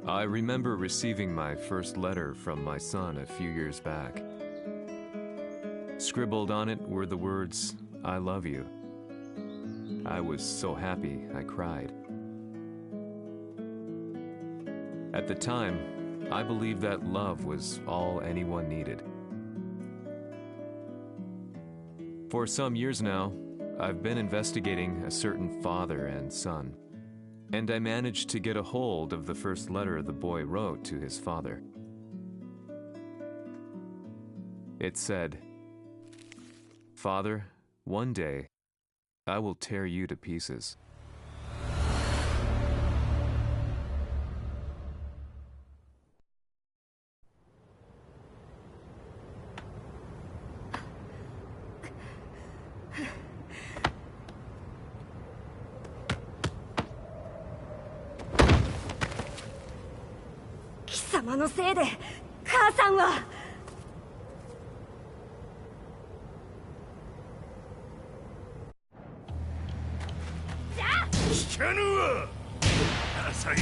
I remember receiving my first letter from my son a few years back. Scribbled on it were the words, "I love you." I was so happy I cried. At the time, I believed that love was all anyone needed. For some years now, I've been investigating a certain father and son, and I managed to get a hold of the first letter the boy wrote to his father. It said, "Father, one day, I will tear you to pieces." "貴様のせいで母さんは..." 聞かぬわ。浅い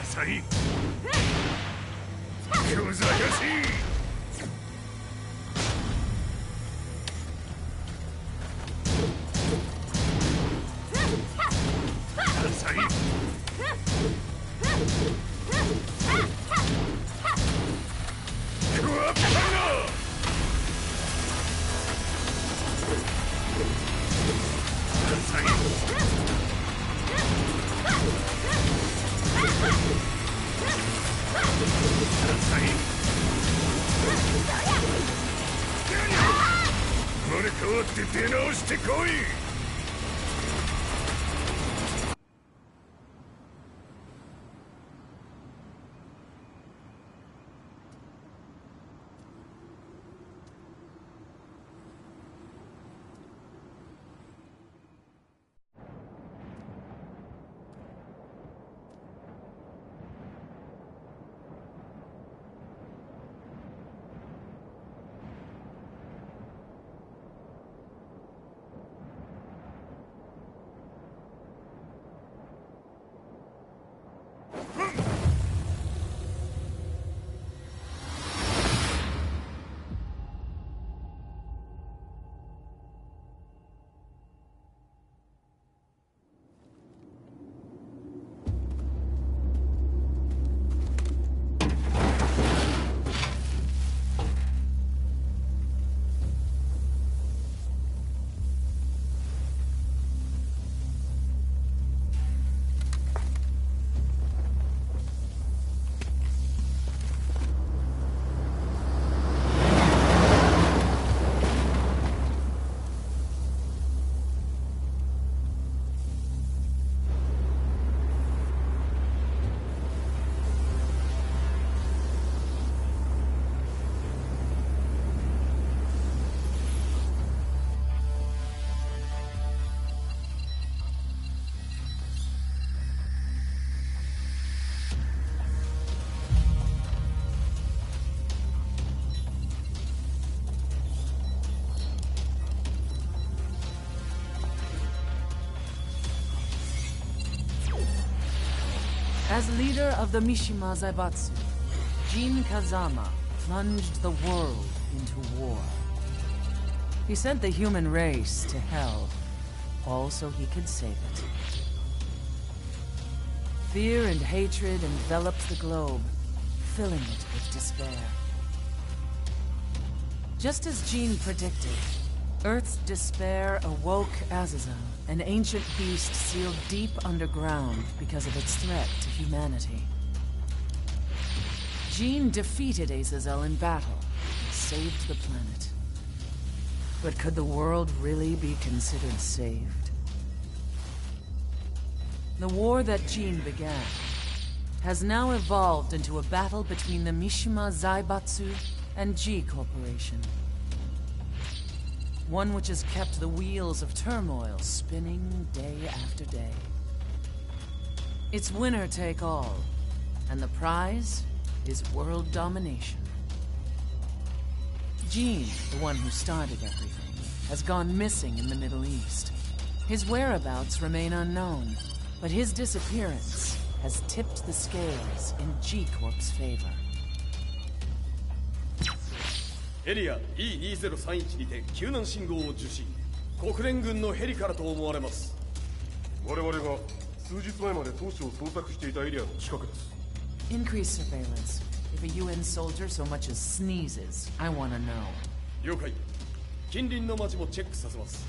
浅い小賢しい。浅いクワッパの浅い生まれ変わって出直してこい。As leader of the Mishima Zaibatsu, Jin Kazama plunged the world into war. He sent the human race to hell, all so he could save it. Fear and hatred enveloped the globe, filling it with despair. Just as Jin predicted, Earth's despair awoke Azazel, an ancient beast sealed deep underground because of its threat to humanity. Jin defeated Azazel in battle and saved the planet. But could the world really be considered saved? The war that Jin began has now evolved into a battle between the Mishima Zaibatsu and G Corporation. One which has kept the wheels of turmoil spinning day after day. It's winner take all, and the prize is world domination. Jin, the one who started everything, has gone missing in the Middle East. His whereabouts remain unknown, but his disappearance has tipped the scales in G-Corp's favor. エリア E2031 にて救難信号を受信。国連軍のヘリからと思われます。我々が数日前まで当初を捜索していたエリアの近くです。 Increase surveillance. If a UN soldier so much as sneezes, I want to know. 了解。近隣の町もチェックさせます。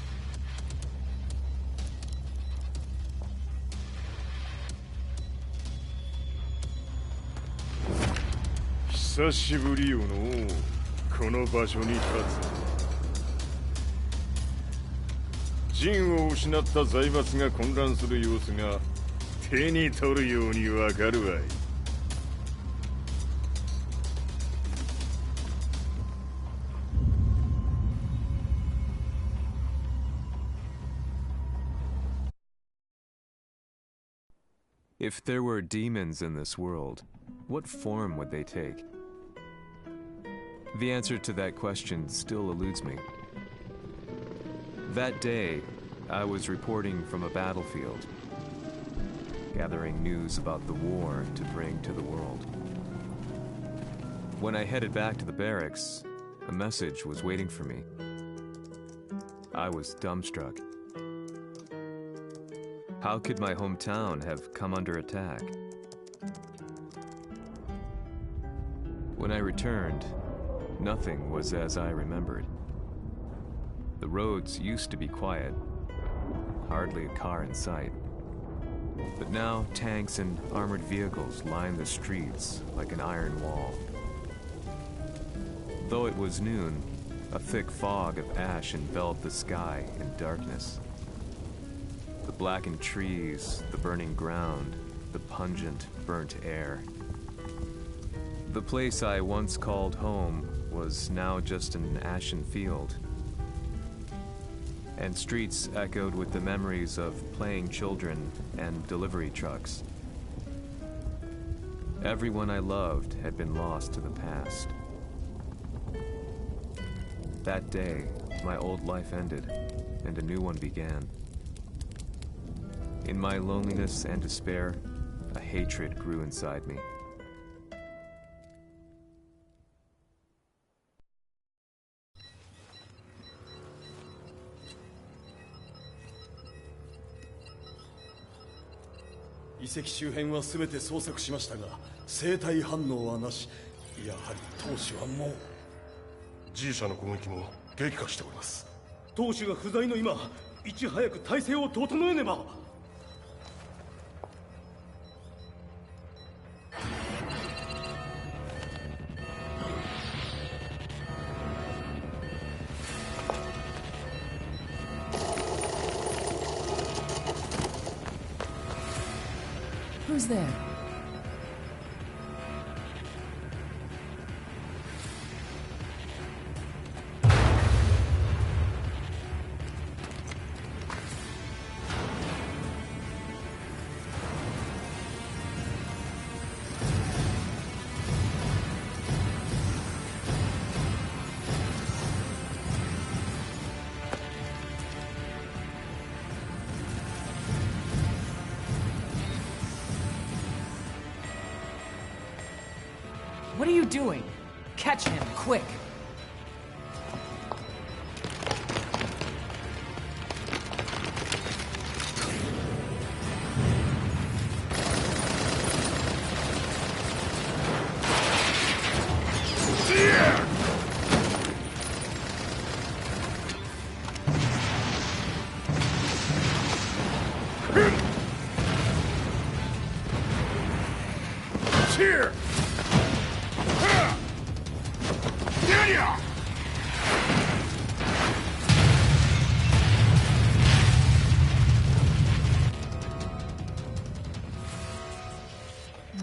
久しぶりよのこの場所に立つ。陣を失った財閥が混乱する様子が手に取るようにわかるわい。If there were demons in this world, what form would they take? The answer to that question still eludes me. That day, I was reporting from a battlefield, gathering news about the war to bring to the world. When I headed back to the barracks, a message was waiting for me. I was dumbstruck. How could my hometown have come under attack? When I returned, nothing was as I remembered. The roads used to be quiet, hardly a car in sight. But now tanks and armored vehicles line the streets like an iron wall. Though it was noon, a thick fog of ash enveloped the sky in darkness. The blackened trees, the burning ground, the pungent, burnt air. The place I once called home was now just an ashen field. And streets echoed with the memories of playing children and delivery trucks. Everyone I loved had been lost to the past. That day, my old life ended, and a new one began. In my loneliness and despair, a hatred grew inside me. The 遺跡周辺は全て捜索しましたが、生体反応はなし。やはり当主はもう。G 社の攻撃も激化しております。当主が不在の今、いち早く体制を整えねば。Who's there? What are you doing? Catch him, quick! Here!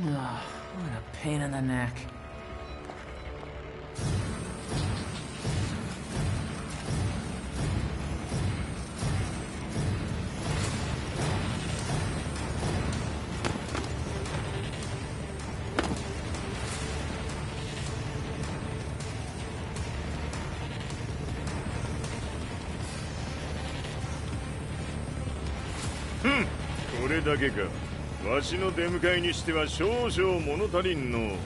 What a pain in the neck. Hmm. これだけか。わしの出迎えにしては少々物足りんの。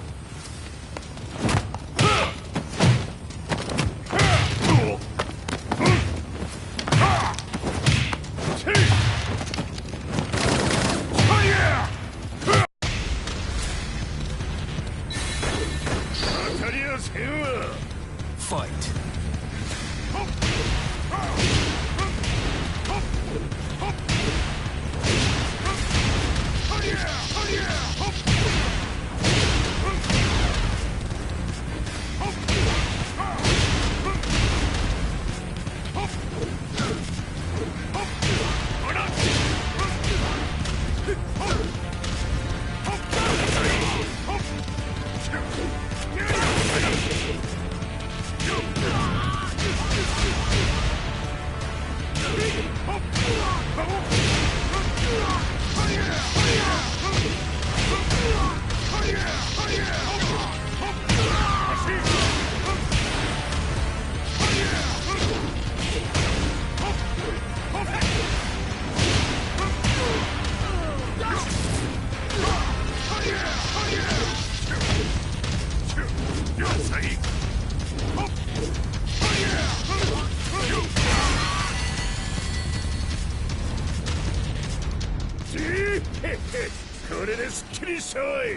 これですっきりしたわい。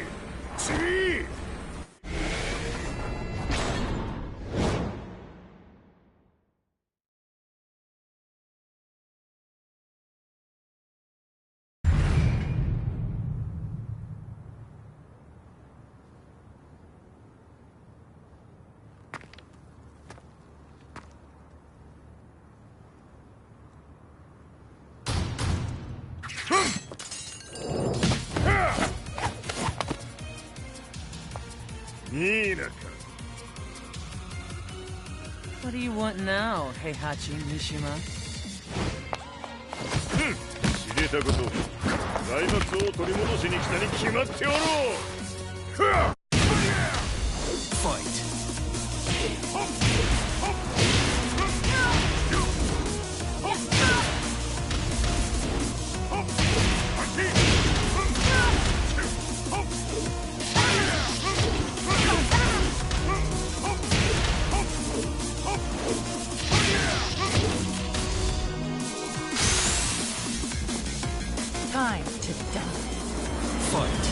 次。What do you want now, Heihachi Mishima? 知れたこと、財閥を取り戻しに来たに決まっておろう。Fight. Time to die. Fight.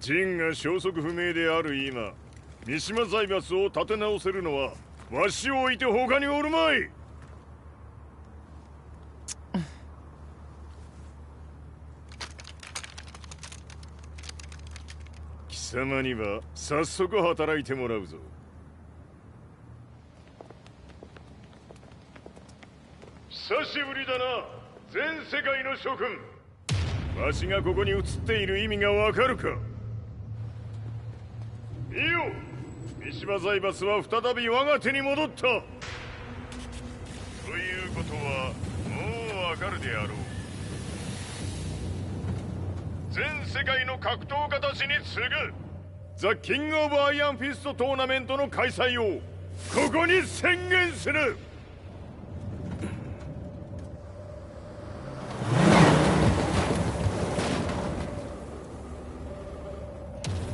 ジンが消息不明である今、三島財閥を立て直せるのはわしを置いて他におるまい。貴様には早速働いてもらうぞ。久しぶりだな、全世界の諸君。わしがここに映っている意味がわかるか。いいよ、三島財閥は再び我が手に戻った。ということはもうわかるであろう。全世界の格闘家たちに次ぐザ・キング・オブ・アイアンフィストトーナメントの開催をここに宣言する。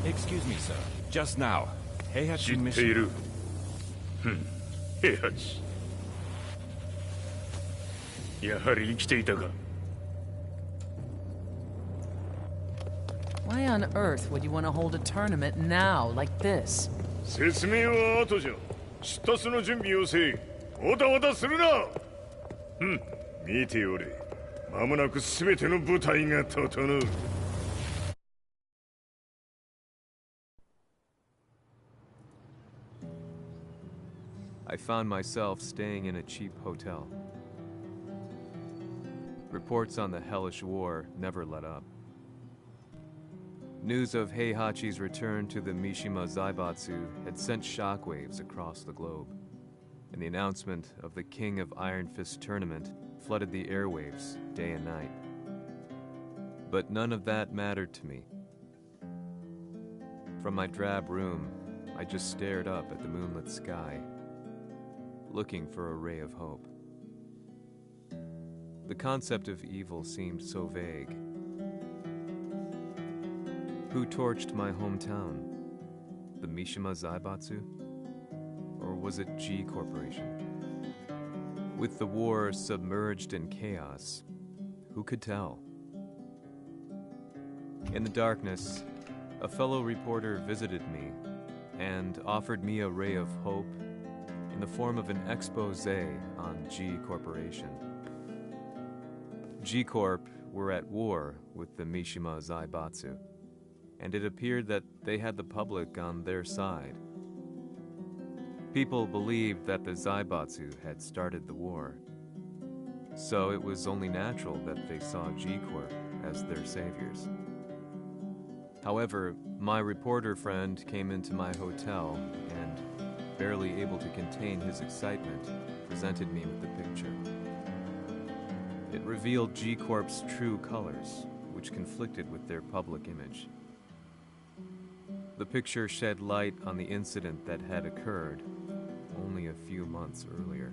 Excuse me, sir. Just now, Heihachi 知ってい Mishima. る。平八。やはり生きていたか。Why on earth would you want to hold a tournament now, like this? 説明は後じゃ。出立の準備をせい。おたおたするな。見ておれ。間もなく全ての部隊が整う。I found myself staying in a cheap hotel. Reports on the hellish war never let up. News of Heihachi's return to the Mishima Zaibatsu had sent shockwaves across the globe, and the announcement of the King of Iron Fist tournament flooded the airwaves day and night. But none of that mattered to me. From my drab room, I just stared up at the moonlit sky, looking for a ray of hope. The concept of evil seemed so vague. Who torched my hometown? The Mishima Zaibatsu? Or was it G Corporation? With the war submerged in chaos, who could tell? In the darkness, a fellow reporter visited me and offered me a ray of hope in the form of an expose on G Corporation. G Corp were at war with the Mishima Zaibatsu, and it appeared that they had the public on their side. People believed that the Zaibatsu had started the war, so it was only natural that they saw G Corp as their saviors. However, my reporter friend came into my hotel and, barely able to contain his excitement, presented me with the picture. It revealed G Corp's true colors, which conflicted with their public image. The picture shed light on the incident that had occurred only a few months earlier.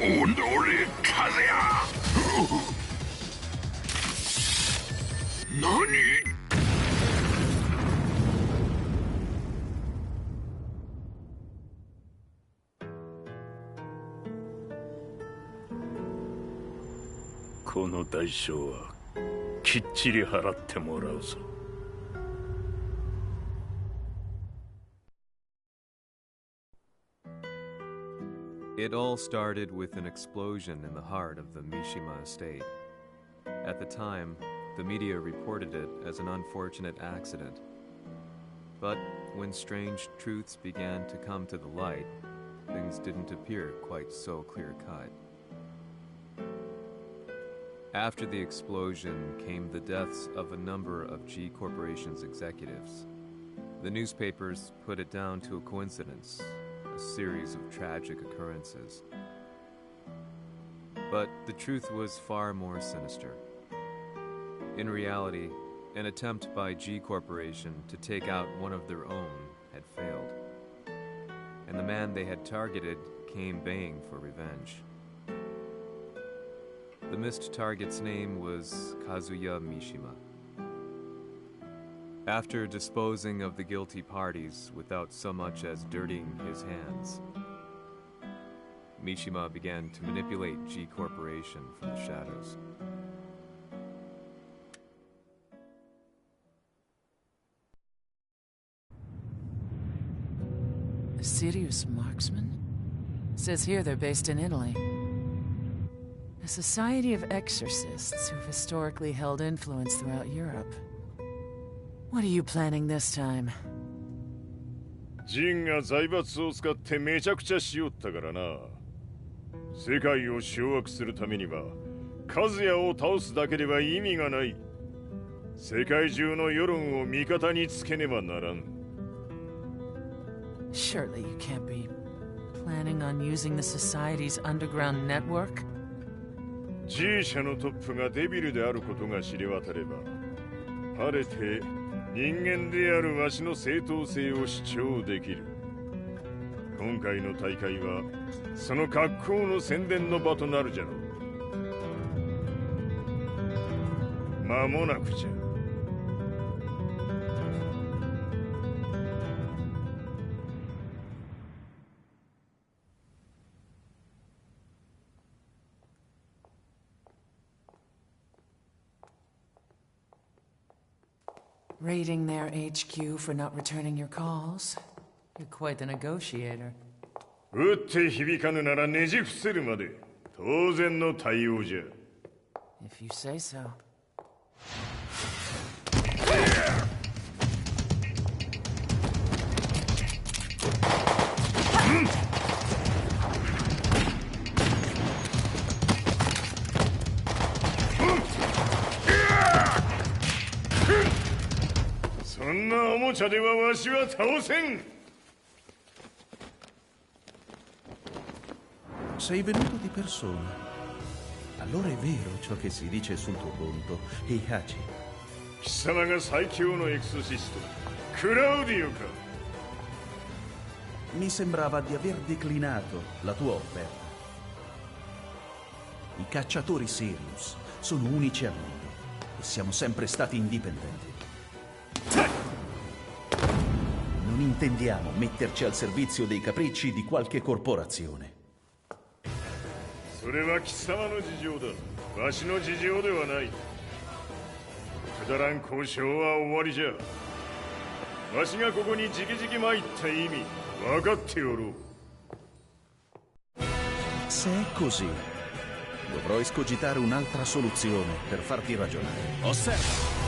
오늘의 카레야! 나니? この代償はきっちり払ってもらうぞ。 It all started with an explosion in the heart of the Mishima estate. At the time, the media reported it as an unfortunate accident. But when strange truths began to come to the light, things didn't appear quite so clear-cut. After the explosion came the deaths of a number of G Corporation's executives. The newspapers put it down to a coincidence, a series of tragic occurrences. But the truth was far more sinister. In reality, an attempt by G Corporation to take out one of their own had failed, and the man they had targeted came baying for revenge. The missed target's name was Kazuya Mishima. After disposing of the guilty parties without so much as dirtying his hands, Mishima began to manipulate G Corporation from the shadows. A serious marksman? Says here they're based in Italy. A society of exorcists who've historically held influence throughout Europe. What are you planning this time? ジンが財閥を使ってめちゃくちゃしよったからな。世界を掌握するためには、カズヤを倒すだけでは意味がない。世界中の世論を味方につけねばならん。Surely you can't be planning on using the society's underground network? G 社のトップがデビルであることが知れ渡れば、晴れて人間であるわしの正当性を主張できる。今回の大会はその格好の宣伝の場となるじゃろう。間もなくじゃ。Raiding their HQ for not returning your calls? You're quite the negotiator. 撃って響かぬならねじ伏せるまで当然の対応じゃ。If you say so. Sei venuto di persona. Allora è vero ciò che si dice sul tuo conto, Heihachi. 貴様が最強のエクソシスト、クラウディオか。 Mi sembrava di aver declinato la tua offerta. I cacciatori Sirius sono unici al mondo e siamo sempre stati indipendenti. Non intendiamo metterci al servizio dei capricci di qualche corporazione. それは貴様の事情だ。わしの事情ではない。くだらん交渉は終わりじゃ。わしがここに直々参った意味分かっておろう。 Se è così, dovrò escogitare un'altra soluzione per farti ragionare. Osserva!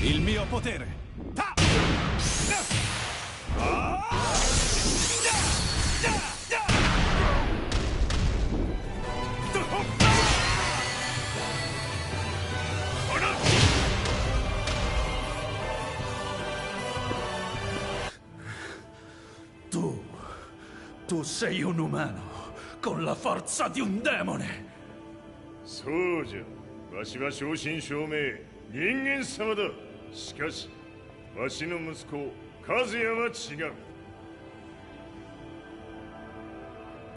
Il mio potere! Ta! Tu sei un umano, con la forza di un demone! そうじゃ。わしは正真正銘人間様だ。しかしわしの息子和也は違う。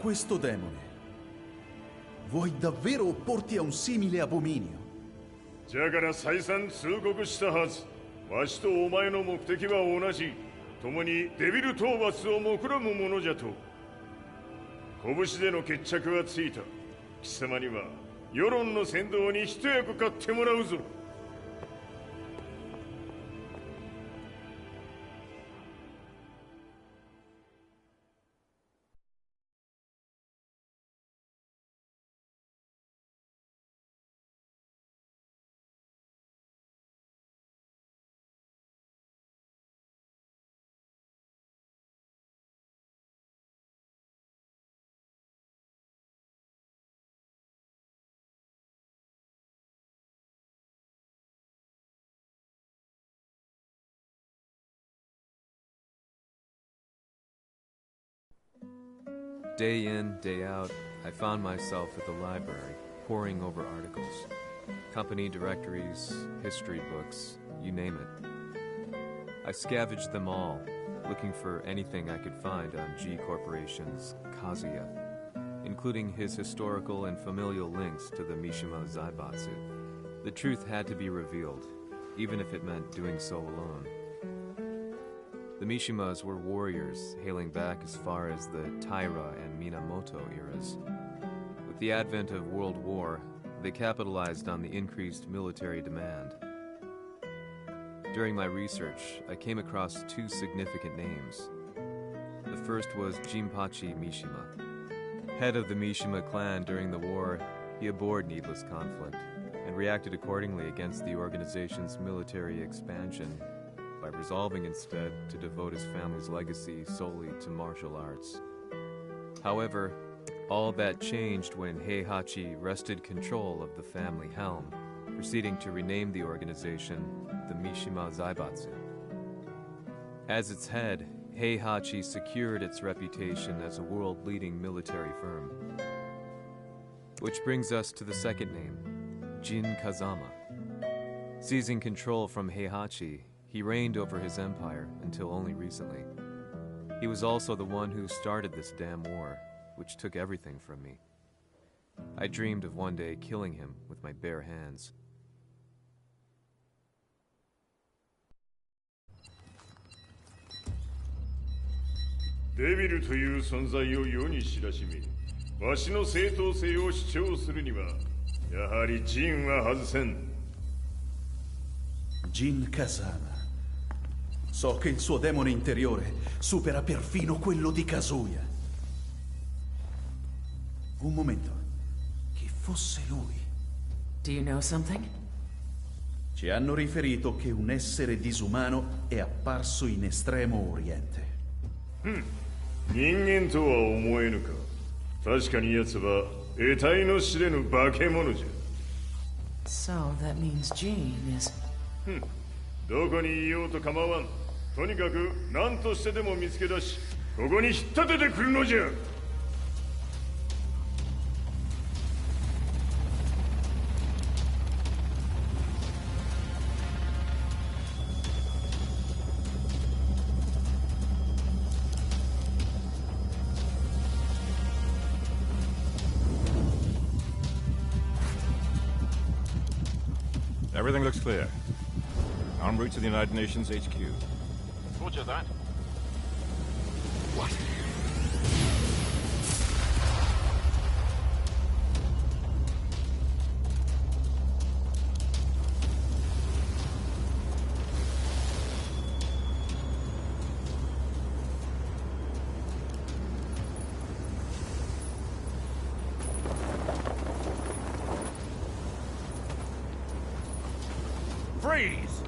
Questo demone vuoi davvero opporti a un simile abominio? じゃから再三通告したはず。わしとお前の目的は同じ。共にデビル討伐を目論むものじゃと。拳での決着はついた。貴様には世論の先導に一役買ってもらうぞ。Day in, day out, I found myself at the library, poring over articles. Company directories, history books, you name it. I scavenged them all, looking for anything I could find on G Corporation's Kazuya, including his historical and familial links to the Mishima Zaibatsu. The truth had to be revealed, even if it meant doing so alone. The Mishimas were warriors hailing back as far as the Taira and Minamoto eras. With the advent of World War, they capitalized on the increased military demand. During my research, I came across two significant names. The first was Jinpachi Mishima. Head of the Mishima clan during the war, he abhorred needless conflict and reacted accordingly against the organization's military expansion by resolving instead to devote his family's legacy solely to martial arts. However, all that changed when Heihachi wrested control of the family helm, proceeding to rename the organization the Mishima Zaibatsu. As its head, Heihachi secured its reputation as a world-leading military firm. Which brings us to the second name, Jin Kazama. Seizing control from Heihachi, he reigned over his empire until only recently. He was also the one who started this damn war, which took everything from me. I dreamed of one day killing him with my bare hands. Devil という存在を世に知らしめ、わしの正当性を主張するには、やはりジンは外せん。 Jin Kazama. So che il suo demone interiore supera perfino quello di Kazuya. Un momento. Chi fosse lui? Do you know something? Ci hanno riferito che un essere disumano è apparso in Estremo Oriente. 人間とは思えぬか。確かに奴は得体の知れぬ化け物じゃ。 So that means Jean is... どこにいようと構わん。とにかく何としてでも見つけ出し、ここに引っ立ててくるのじゃ。 Everything looks clear. En route to the United Nations HQ. Roger that. What? Freeze!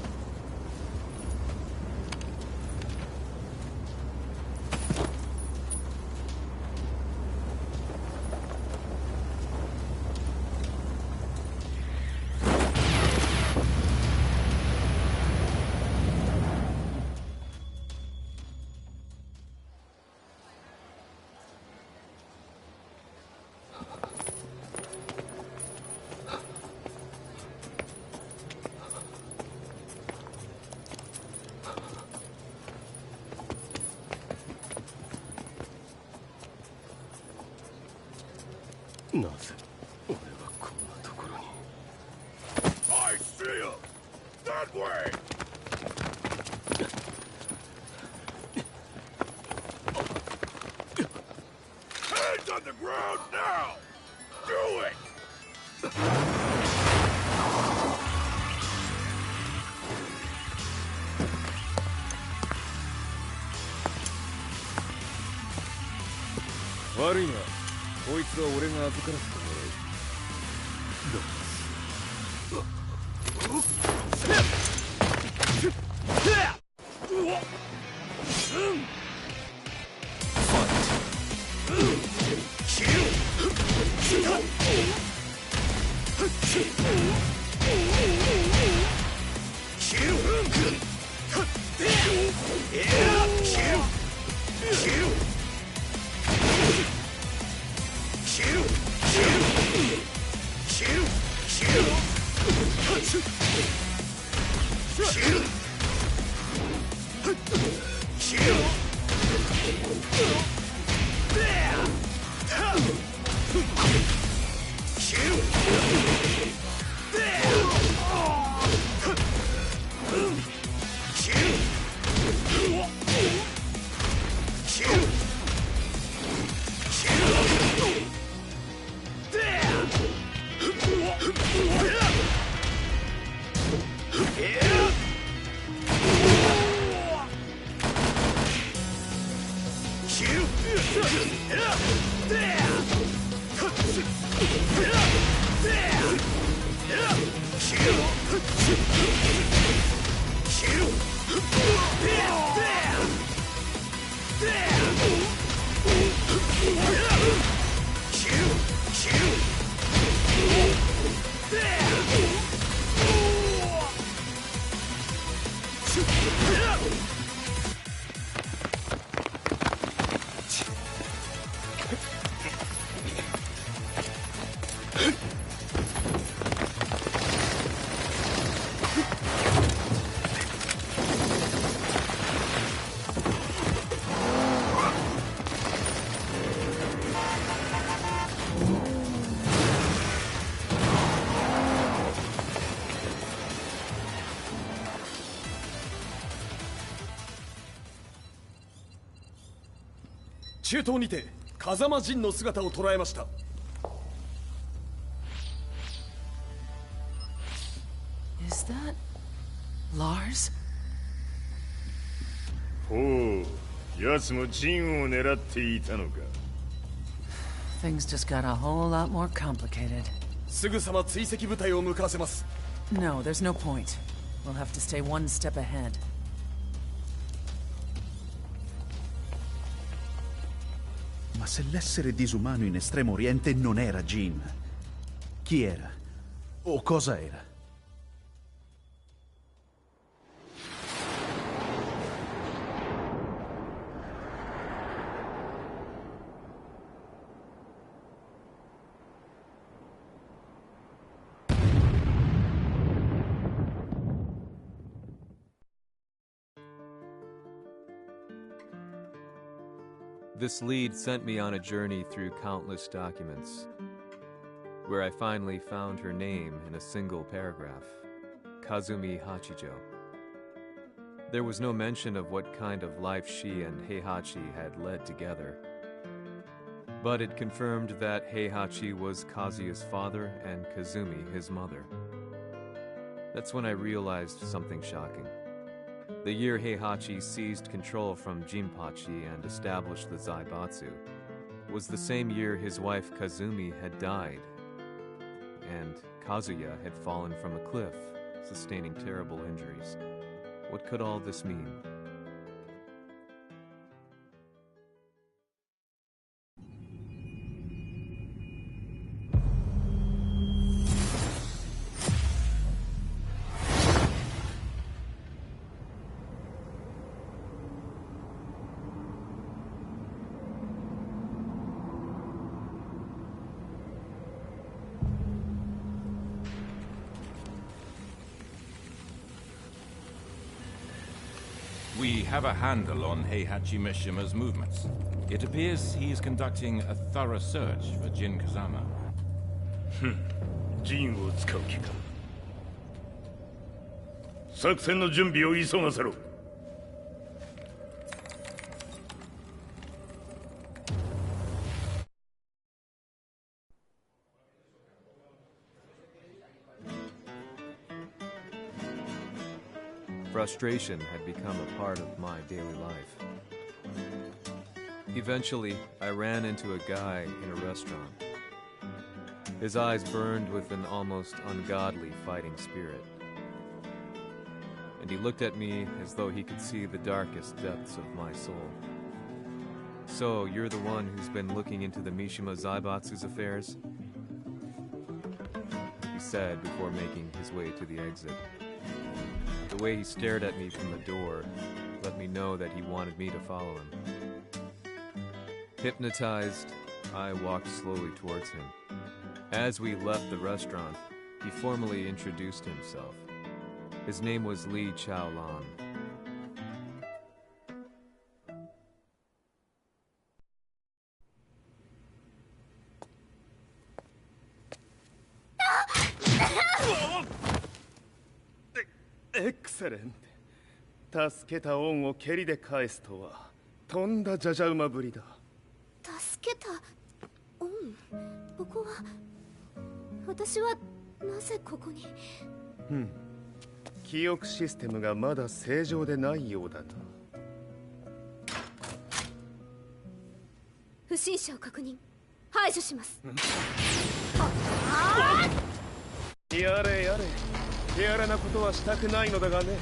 なぜ俺はこんなところに。 I see him! That way! Hands on the ground now! Do it! Worry not. こいつは俺が預からせてもらう。中東にて風間陣の姿を捉えました。Is that Lars? ほう、奴も陣を狙っていたのか。Things just got a whole lot more complicated. すぐさま追跡部隊を向かわせます。No, there's no point. We'll have to stay one step ahead. Ma se l'essere disumano in Estremo Oriente non era Jin, chi era? O cosa era? This lead sent me on a journey through countless documents, where I finally found her name in a single paragraph, Kazumi Hachijo. There was no mention of what kind of life she and Heihachi had led together, but it confirmed that Heihachi was Kazuya's father and Kazumi his mother. That's when I realized something shocking. The year Heihachi seized control from Jinpachi and established the Zaibatsu was the same year his wife Kazumi had died, and Kazuya had fallen from a cliff, sustaining terrible injuries. What could all this mean? We have a handle on Heihachi Mishima's movements. It appears he's conducting a thorough search for Jin Kazama. ジンを使う気か。作戦の準備を急がせろ。Frustration had become a part of my daily life. Eventually, I ran into a guy in a restaurant. His eyes burned with an almost ungodly fighting spirit. And he looked at me as though he could see the darkest depths of my soul. So, you're the one who's been looking into the Mishima Zaibatsu's affairs? He said before making his way to the exit. The way he stared at me from the door let me know that he wanted me to follow him. Hypnotized, I walked slowly towards him. As we left the restaurant, he formally introduced himself. His name was Li Chaolan. Excellent. 助けた恩を蹴りで返すとはとんだじゃじゃ馬ぶりだ。助けた恩。ここは私はなぜここに。記憶システムがまだ正常でないようだな。不審者を確認。排除します。やれやれ。手荒なことはしたくないのだがね。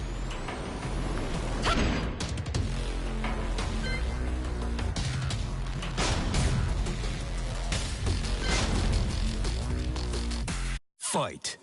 Fight!